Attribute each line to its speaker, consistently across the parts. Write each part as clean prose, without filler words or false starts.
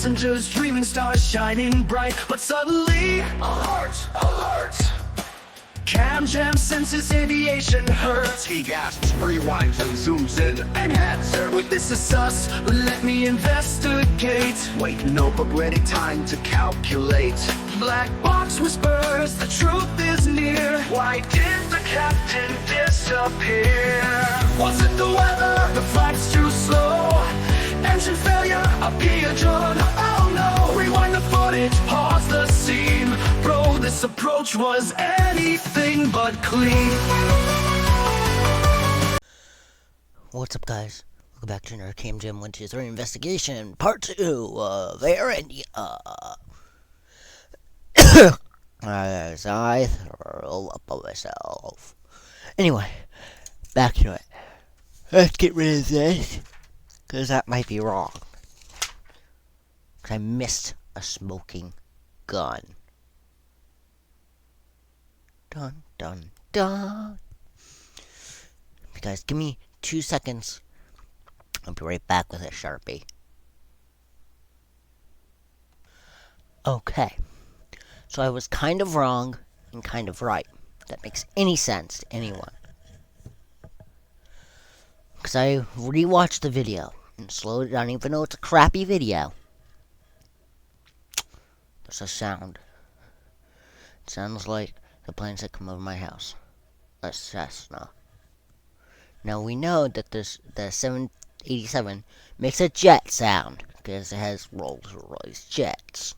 Speaker 1: passengers, dreaming stars shining bright. But suddenly, alert, alert! Cam Jam senses aviation hurts. He gasps, rewinds and zooms in. Enhancer, wait, this is sus. Let me investigate. Wait, notebook ready, time to calculate. Black box whispers, the truth is near. Why did the captain disappear? Was it the weather? The flight's too slow. Engine failure, a pigeon. Oh no! Rewind the footage, pause the scene. Bro, this approach was anything but clean.
Speaker 2: What's up, guys? Welcome back to another Cam Jam 123 investigation, part 2 of R.I.P. As I throw up on myself. Anyway, back to it. Let's get rid of this, because that might be wrong. Because I missed a smoking gun. Dun, dun, dun. You guys, give me 2 seconds. I'll be right back with a Sharpie. Okay. So I was kind of wrong and kind of right. If that makes any sense to anyone. Because I rewatched the video and slowed it down, even though it's a crappy video. There's a sound. It sounds like the planes that come over my house. A Cessna. Now we know that the 787 makes a jet sound because it has Rolls-Royce jets.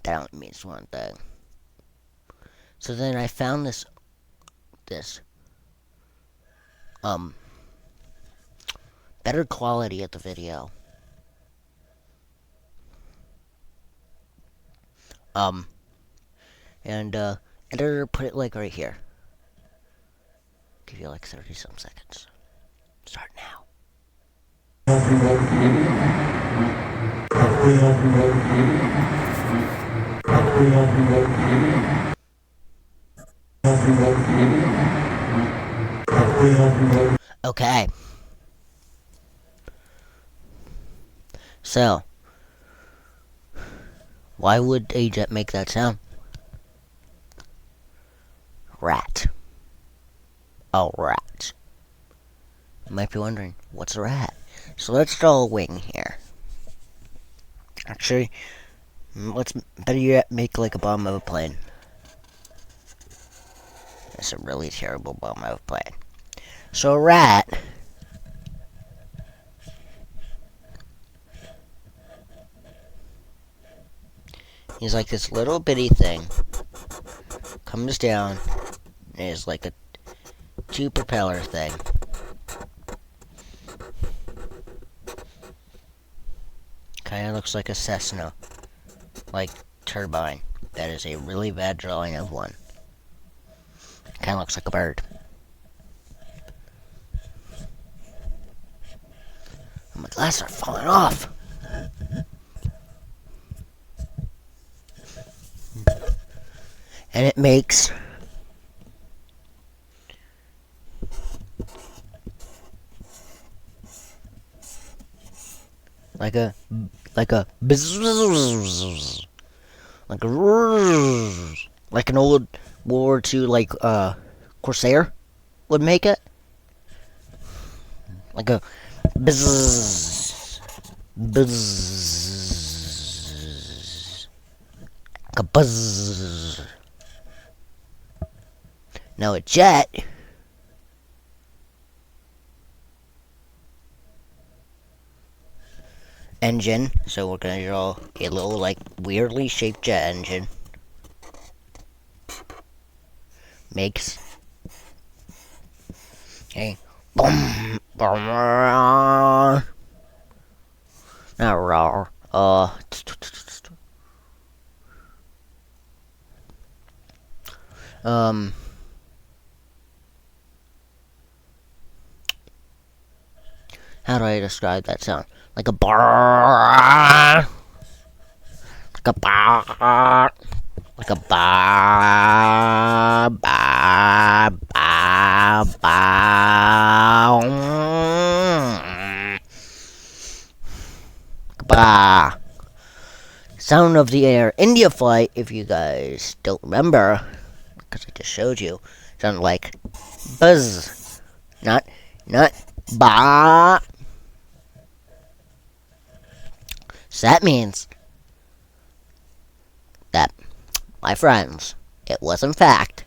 Speaker 2: That only means one thing. So then I found this better quality of the video. Editor, put it like right here. Give you like 30-some seconds. Start now. Okay. So, why would a jet make that sound? Rat. A rat. You might be wondering, what's a rat? So let's draw a wing here. Actually, let's better yet make like a bomb of a plane. That's a really terrible bomb of a plane. So a rat is like this little bitty thing. Comes down and is like a 2 propeller thing. Kinda looks like a Cessna. Like turbine. That is a really bad drawing of one. Kinda looks like a bird. My glasses are falling off. And it makes like a bzzz, like an old World War II like Corsair would make it. Like a bzzz, bzzz, like a buzz. Now a jet engine, so we're gonna draw a little like weirdly shaped jet engine. Makes a boom, boom, not raw, how do I describe that sound? Like a bar, like a bar, like a bar, bar, bar, bar. sound of the Air India flight, if you guys don't remember, because I just showed you, sounded like buzz, not ba. So that means that, my friends, it was in fact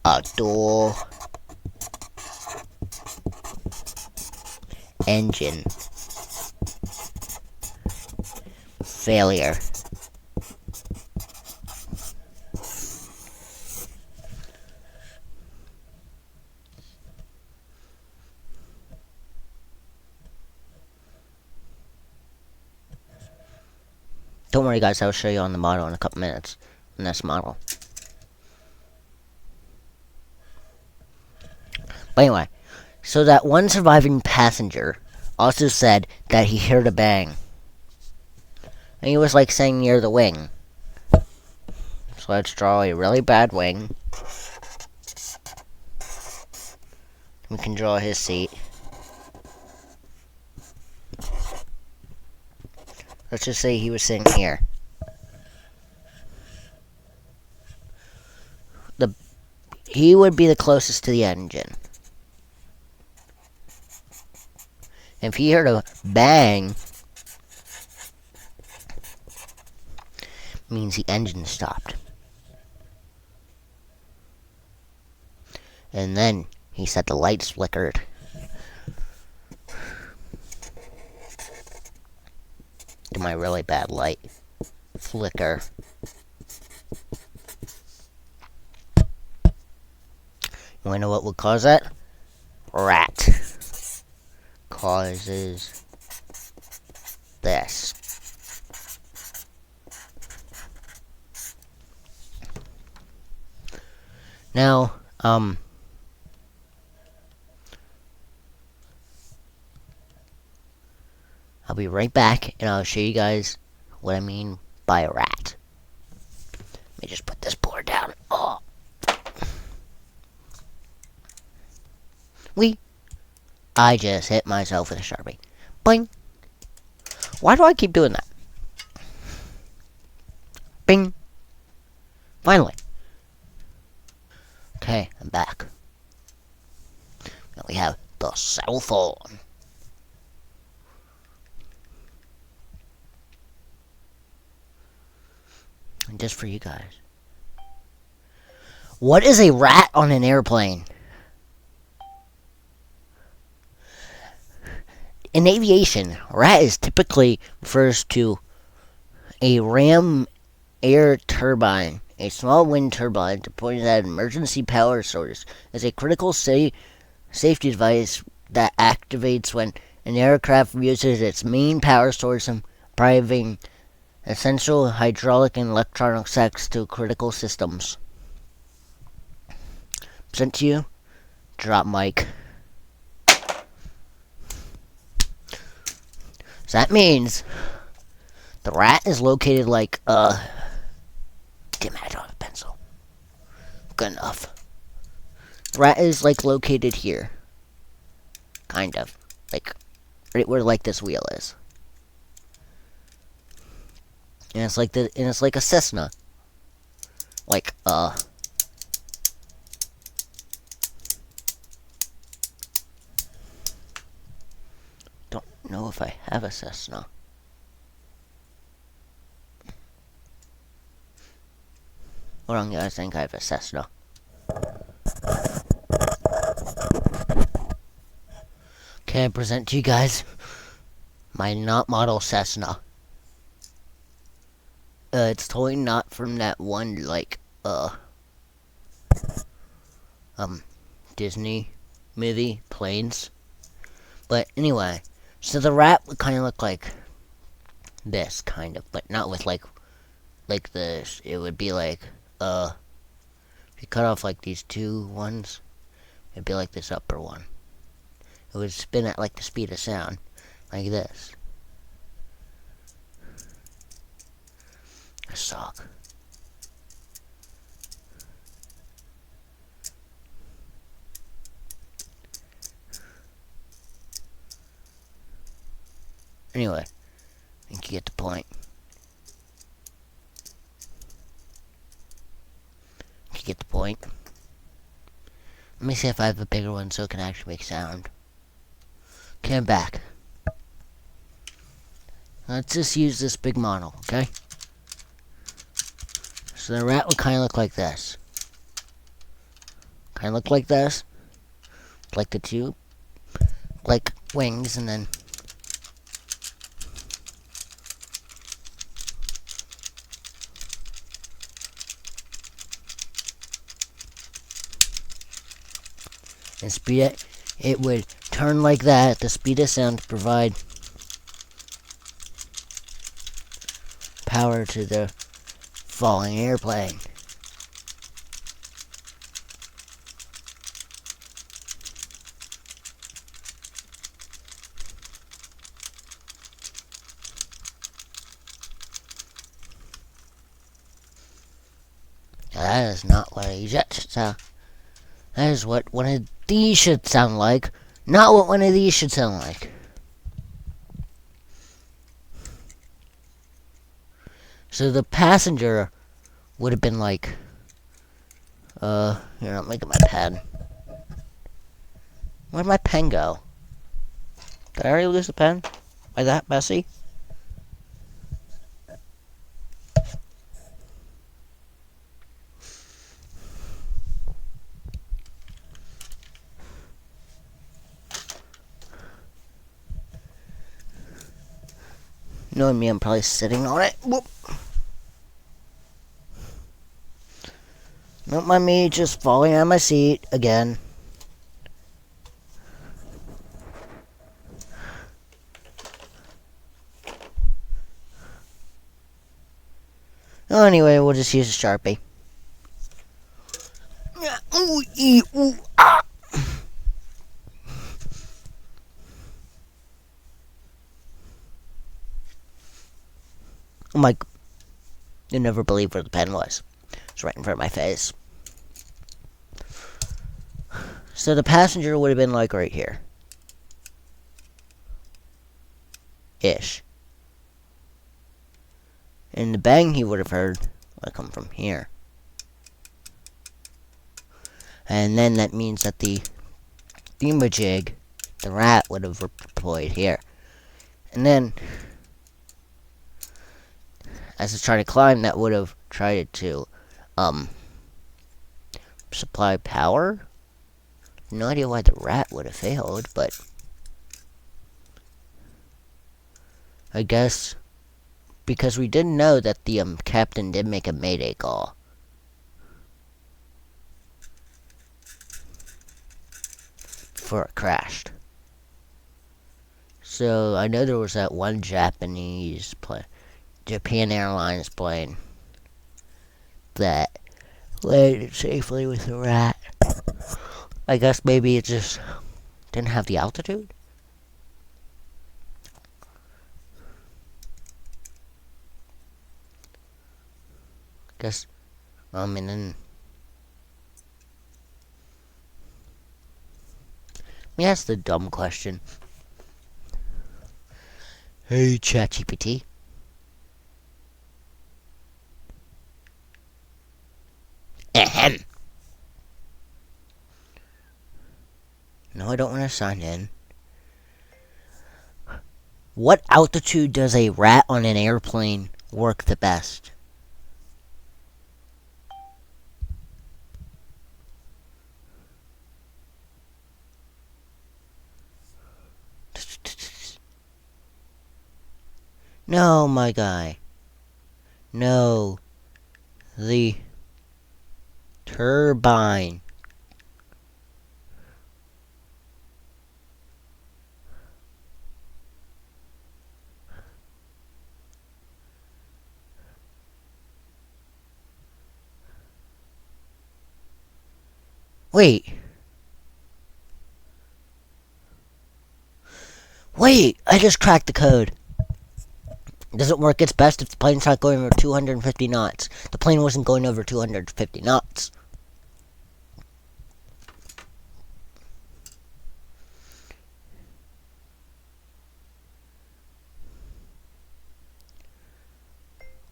Speaker 2: a dual engine failure. Don't worry guys, I'll show you on the model in a couple minutes. On this model. But anyway, so that one surviving passenger also said that he heard a bang. And he was like saying near the wing. So let's draw a really bad wing. We can draw his seat. Let's just say he was sitting here. He would be the closest to the engine. If he heard a bang, means the engine stopped. And then he said the lights flickered. To my really bad light flicker. You wanna know what would cause that? Rat causes this. Now, I'll be right back and I'll show you guys what I mean by a rat. Let me just put this board down. Oh. I just hit myself with a Sharpie. Boing. Why do I keep doing that? Bing. Finally. Okay, I'm back. Now we have the cell phone. And just for you guys. What is a rat on an airplane? In aviation, rat is typically refers to a ram air turbine, a small wind turbine deployed at an emergency power source. Is a critical safety device that activates when an aircraft uses its main power source and providing essential hydraulic and electronic access to critical systems. Present to you, drop mic. So that means the rat is located like, damn it, I don't have a pencil. Good enough. The rat is like located here. Kind of. Like, right where like this wheel is. And it's like a Cessna. Like, don't know if I have a Cessna. Hold on, guys, I think I have a Cessna. Can I present to you guys my not model Cessna? It's totally not from that one, like, Disney movie, Planes. But anyway, so the rat would kind of look like this, kind of, but not with, like this. It would be like, if you cut off, like, these two ones, it'd be like this upper one. It would spin at, like, the speed of sound, like this. A sock. Anyway, I think you get the point. you get the point. Let me see if I have a bigger one so it can actually make sound. Okay, I'm back. Let's just use this big model, okay? So the rat would kind of look like this. Kind of look like this. Like the tube. Like wings, and then... and speed it would turn like that. The speed of sound to provide power to the falling airplane. Now that is not what a jet should sound. That is what one of these should sound like, not what one of these should sound like. So the passenger would have been like, here, I'm making my pen. Where'd my pen go? Did I already lose the pen? Am I that messy? Knowing me, I'm probably sitting on it. Whoop. Don't mind me just falling out of my seat again. Oh, anyway, we'll just use a Sharpie. Ooh, ee, ooh, ah. Oh my... You'll never believe where the pen was. It's right in front of my face. So the passenger would have been like right here. Ish. And the bang he would have heard would come from here. And then that means that the thingamajig, the rat, would have deployed here. And then, as it's trying to climb, that would have tried to, supply power. No idea why the rat would have failed, but I guess because we didn't know that the captain did make a mayday call. Before it crashed. So I know there was that one Japanese plane, Japan Airlines plane, that landed safely with the rat. I guess maybe it just didn't have the altitude. Guess, and then... Let me ask the dumb question. Hey, ChatGPT. Ahem. No, I don't want to sign in. What altitude does a rat on an airplane work the best? No, my guy. No. The turbine. Wait. Wait, I just cracked the code. It doesn't work its best if the plane's not going over 250 knots. The plane wasn't going over 250 knots.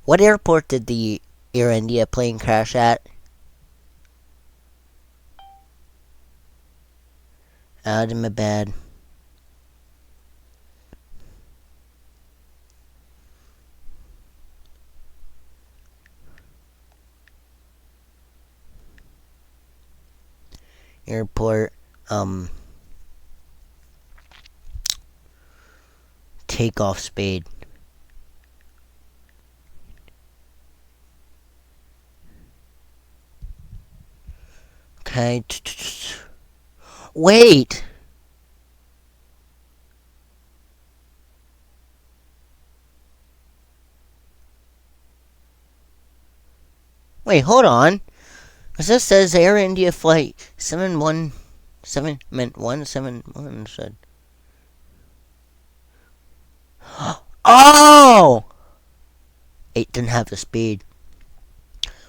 Speaker 2: What airport did the Air India plane crash at? out of my bed. Airport, takeoff speed. Okay. Wait! Wait, hold on. Because this says Air India Flight 171 said. Oh! It didn't have the speed.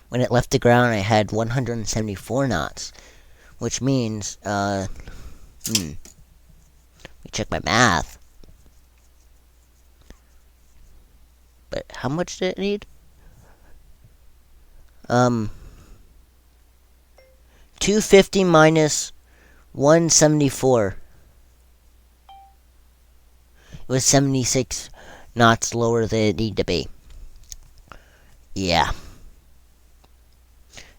Speaker 2: When it left the ground, I had 174 knots. Which means, let me check my math. But how much did it need? 250 minus 174. It was 76 knots lower than it needed to be. Yeah.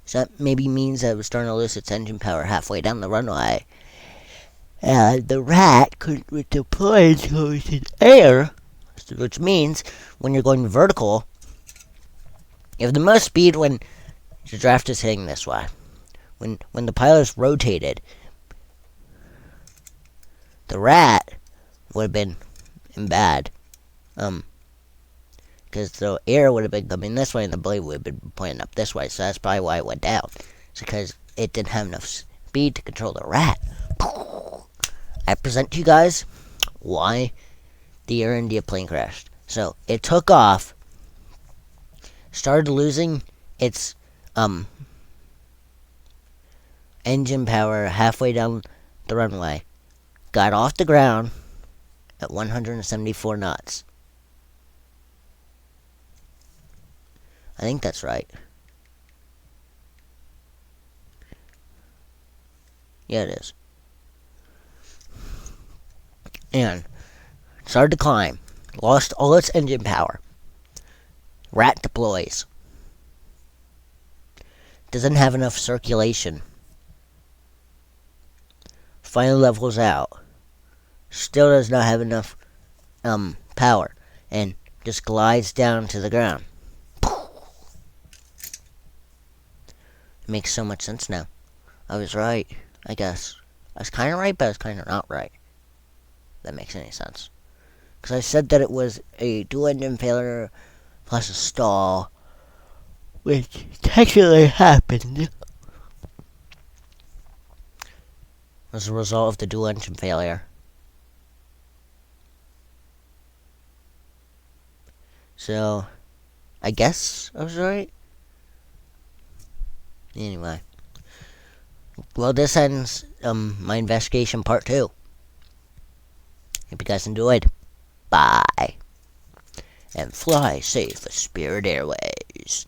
Speaker 2: So that maybe means that it was starting to lose its engine power halfway down the runway. And the rat couldn't deploy until it was in air. Which means when you're going vertical, you have the most speed when the draft is hitting this way. When the pilot's rotated, the rat would have been in bad. Because the air would have been coming this way and the blade would have been pointing up this way. So that's probably why it went down. It's because it didn't have enough speed to control the rat. I present to you guys why the Air India plane crashed. So it took off, started losing its engine power halfway down the runway, got off the ground at 174 knots. I think that's right. Yeah, it is. And started to climb. Lost all its engine power. Rat deploys. Doesn't have enough circulation. Finally levels out. Still does not have enough power. And just glides down to the ground. It makes so much sense now. I was right, I guess. I was kind of right, but I was kind of not right. If that makes any sense. Because I said that it was a dual engine failure plus a stall, which technically happened as a result of the dual engine failure. So, I guess I was right. Anyway. Well, this ends my investigation part 2. Hope you guys enjoyed. Bye. And fly safe, Spirit Airways.